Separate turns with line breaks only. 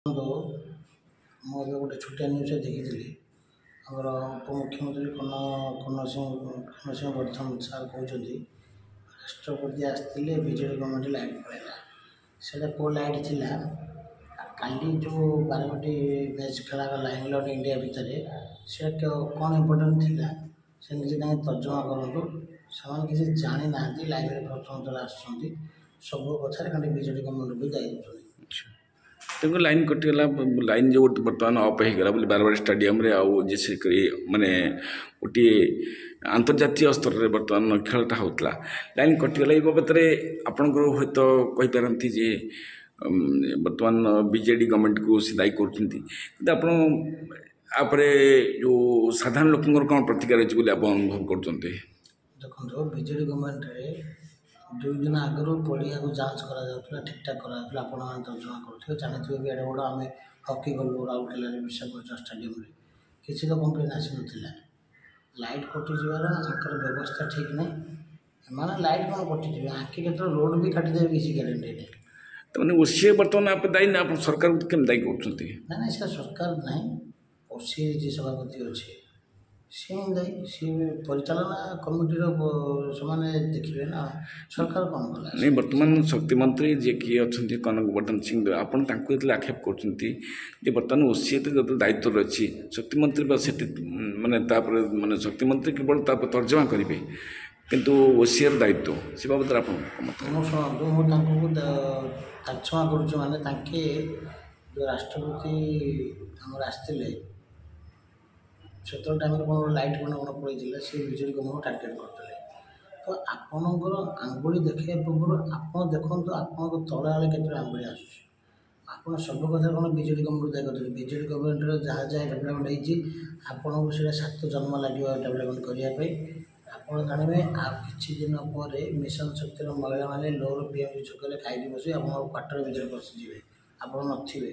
ଦେଖନ୍ତୁ ମୁଁ ଏବେ ଗୋଟେ ଛୋଟିଆ ନ୍ୟୁଜ୍ରେ ଦେଖିଥିଲି ଆମର ଉପମୁଖ୍ୟମନ୍ତ୍ରୀ କର୍ଣ୍ଣ ସିଂହ ବର୍ଦ୍ଧନ ସାର୍ କହୁଛନ୍ତି ରାଷ୍ଟ୍ରପତି ଆସିଥିଲେ ବିଜେଡ଼ି ଗଭର୍ଣ୍ଣମେଣ୍ଟ ଲାଇଟ୍ ପଳେଇଲା। ସେଇଟା କେଉଁ ଲାଇଟ୍ ଥିଲା? କାଲି ଯେଉଁ 12ଟି ମ୍ୟାଚ୍ ଖେଳାଗଲା ଇଂଲଣ୍ଡ ଇଣ୍ଡିଆ ଭିତରେ ସେଇଟା କ'ଣ ଇମ୍ପୋର୍ଟାଣ୍ଟ ଥିଲା ସେ ନିଜେ ତାଙ୍କେ ତର୍ଜମା କରନ୍ତୁ। ସେମାନେ କିଛି ଜାଣିନାହାନ୍ତି, ଲାଇଭ୍ରେ ପ୍ରଥମ ଥର ଆସୁଛନ୍ତି, ସବୁ କଥାରେ ଖାଲି ବିଜେଡ଼ି ଗଭର୍ଣ୍ଣମେଣ୍ଟକୁ ଦାୟୀ ଦେଉଛନ୍ତି।
ତେଣୁ ଲାଇନ୍ କଟିଗଲା, ଲାଇନ୍ ଯେଉଁ ବର୍ତ୍ତମାନ ଅଫ୍ ହେଇଗଲା ବୋଲି ବାରବାଟୀ ଷ୍ଟାଡ଼ିୟମ୍ରେ ଆଉ ଯେ ସେ ମାନେ ଗୋଟିଏ ଆନ୍ତର୍ଜାତୀୟ ସ୍ତରରେ ବର୍ତ୍ତମାନ ଖେଳଟା ହେଉଥିଲା, ଲାଇନ୍ କଟିଗଲା। ଏ ବାବଦରେ ଆପଣଙ୍କର ହୁଏତ କହିପାରନ୍ତି ଯେ ବର୍ତ୍ତମାନ ବିଜେଡ଼ି ଗଭର୍ଣ୍ଣମେଣ୍ଟକୁ ସେ ଦାୟୀ କରୁଛନ୍ତି, କିନ୍ତୁ ଆପଣ ଆପରେ ଯେଉଁ ସାଧାରଣ ଲୋକଙ୍କର କ'ଣ ପ୍ରତିକ୍ରିୟା ରହିଛି ବୋଲି ଆପଣ ଅନୁଭବ କରୁଛନ୍ତି?
ଦେଖନ୍ତୁ, ବିଜେଡ଼ି ଗଭର୍ଣ୍ଣମେଣ୍ଟରେ 2 ଦିନ ଆଗରୁ ପଡ଼ିଆକୁ ଯାଞ୍ଚ କରାଯାଉଥିଲା, ଠିକ୍ଠାକ୍ କରାଯାଉଥିଲା। ଆପଣମାନେ ତର୍ଜମା କରୁଥିବେ, ଜାଣିଥିବେ ବି ଏଡ଼େ ବଡ଼ ଆମେ ହକି ଗଲୁ ରାଉରକେଲାରେ ବିଶାଖାପଟ୍ଟନମ ଷ୍ଟାଡ଼ିୟମ୍ରେ, କିଛି ତ କମ୍ପ୍ଲେନ୍ ଆସିନଥିଲା। ଲାଇଟ୍ କଟିଯିବାର ଆଙ୍କର ବ୍ୟବସ୍ଥା ଠିକ୍ ନାହିଁ। ଏମାନେ ଲାଇଟ୍ କ'ଣ କଟିଯିବେ, ଆଙ୍କି କେତେବେଳେ ରୋଡ଼ ବି କାଟିଦେବେ କିଛି ଗ୍ୟାରେଣ୍ଟି ନାହିଁ।
ତାମାନେ ସିଏ ବର୍ତ୍ତମାନ ଆପଣ ଦାୟୀ ନା ଆପଣ ସରକାରକୁ କେମିତି ଦାୟୀ କରୁଛନ୍ତି?
ନାଇଁ ସେଟା ସରକାର ନାହିଁ, ଓସି ଯିଏ ସଭାପତି ଅଛି ସିଏ ହିଁ ଦାୟୀ। ସିଏ ପରିଚାଳନା କମିଟିର ସେମାନେ ଦେଖିବେ ନା ସରକାର କ'ଣ କଲା।
ନାଇଁ, ବର୍ତ୍ତମାନ ଶକ୍ତିମନ୍ତ୍ରୀ ଯିଏ କିଏ ଅଛନ୍ତି କନକବର୍ଦ୍ଧନ ସିଂ, ଆପଣ ତାଙ୍କୁ ଯେତେବେଳେ ଆକ୍ଷେପ କରୁଛନ୍ତି ଯେ ବର୍ତ୍ତମାନ ଓସି ଯେତେବେଳେ ଦାୟିତ୍ୱରେ ଅଛି, ଶକ୍ତିମନ୍ତ୍ରୀ ବା ସେଠି ମାନେ ତାପରେ ମାନେ ଶକ୍ତିମନ୍ତ୍ରୀ କେବଳ ତାପରେ ତର୍ଜମା କରିବେ, କିନ୍ତୁ ଓସିର ଦାୟିତ୍ୱ ସେ ବାବଦରେ ଆପଣ
ମୁଁ ଶୁଣନ୍ତୁ, ମୁଁ ତାଙ୍କୁ ତର୍ଜମା କରୁଛି ମାନେ ତାଙ୍କେ ଯେଉଁ ରାଷ୍ଟ୍ରପତି ଆମର ଆସିଥିଲେ ସେତେବେଳେ ଟାଇମ୍ରେ କ'ଣ ଲାଇଟ୍ କ'ଣ ପଳେଇଥିଲା, ସେ ବିଜେଡ଼ି ଗଭର୍ଣ୍ଣମେଣ୍ଟ ଟାର୍ଗେଟ୍ କରୁଥିଲେ। ତ ଆପଣଙ୍କର ଆଙ୍ଗୁଳି ଦେଖାଇବା ପୂର୍ବରୁ ଆପଣ ଦେଖନ୍ତୁ ଆପଣଙ୍କ ତଳେ ଆଳେ କେତେବେଳେ ଆଙ୍ଗୁଳି ଆସୁଛି। ଆପଣ ସବୁ କଥା କ'ଣ ବିଜେଡ଼ି ଗଭର୍ଣ୍ଣମେଣ୍ଟ ଦାୟୀ କରୁଥିଲେ? ବିଜେଡ଼ି ଗଭର୍ଣ୍ଣମେଣ୍ଟର ଯାହା ଡେଭଲପମେଣ୍ଟ ହେଇଛି ଆପଣଙ୍କୁ ସେଇଟା 7 ଜନ୍ମ ଲାଗିବ ଡେଭଲପମେଣ୍ଟ କରିବା ପାଇଁ। ଆପଣ ଜାଣିବେ ଆଉ କିଛି ଦିନ ପରେ ମିଶନ ଶକ୍ତିର ମହିଳାମାନେ ଲୋର ପିଏମ୍ଜି ଛକରେ ଖାଇକି ବସିବେ, ଆପଣଙ୍କ କ୍ୱାର୍ଟର ଭିତରେ ପଶିଯିବେ, ଆପଣ ନଥିବେ।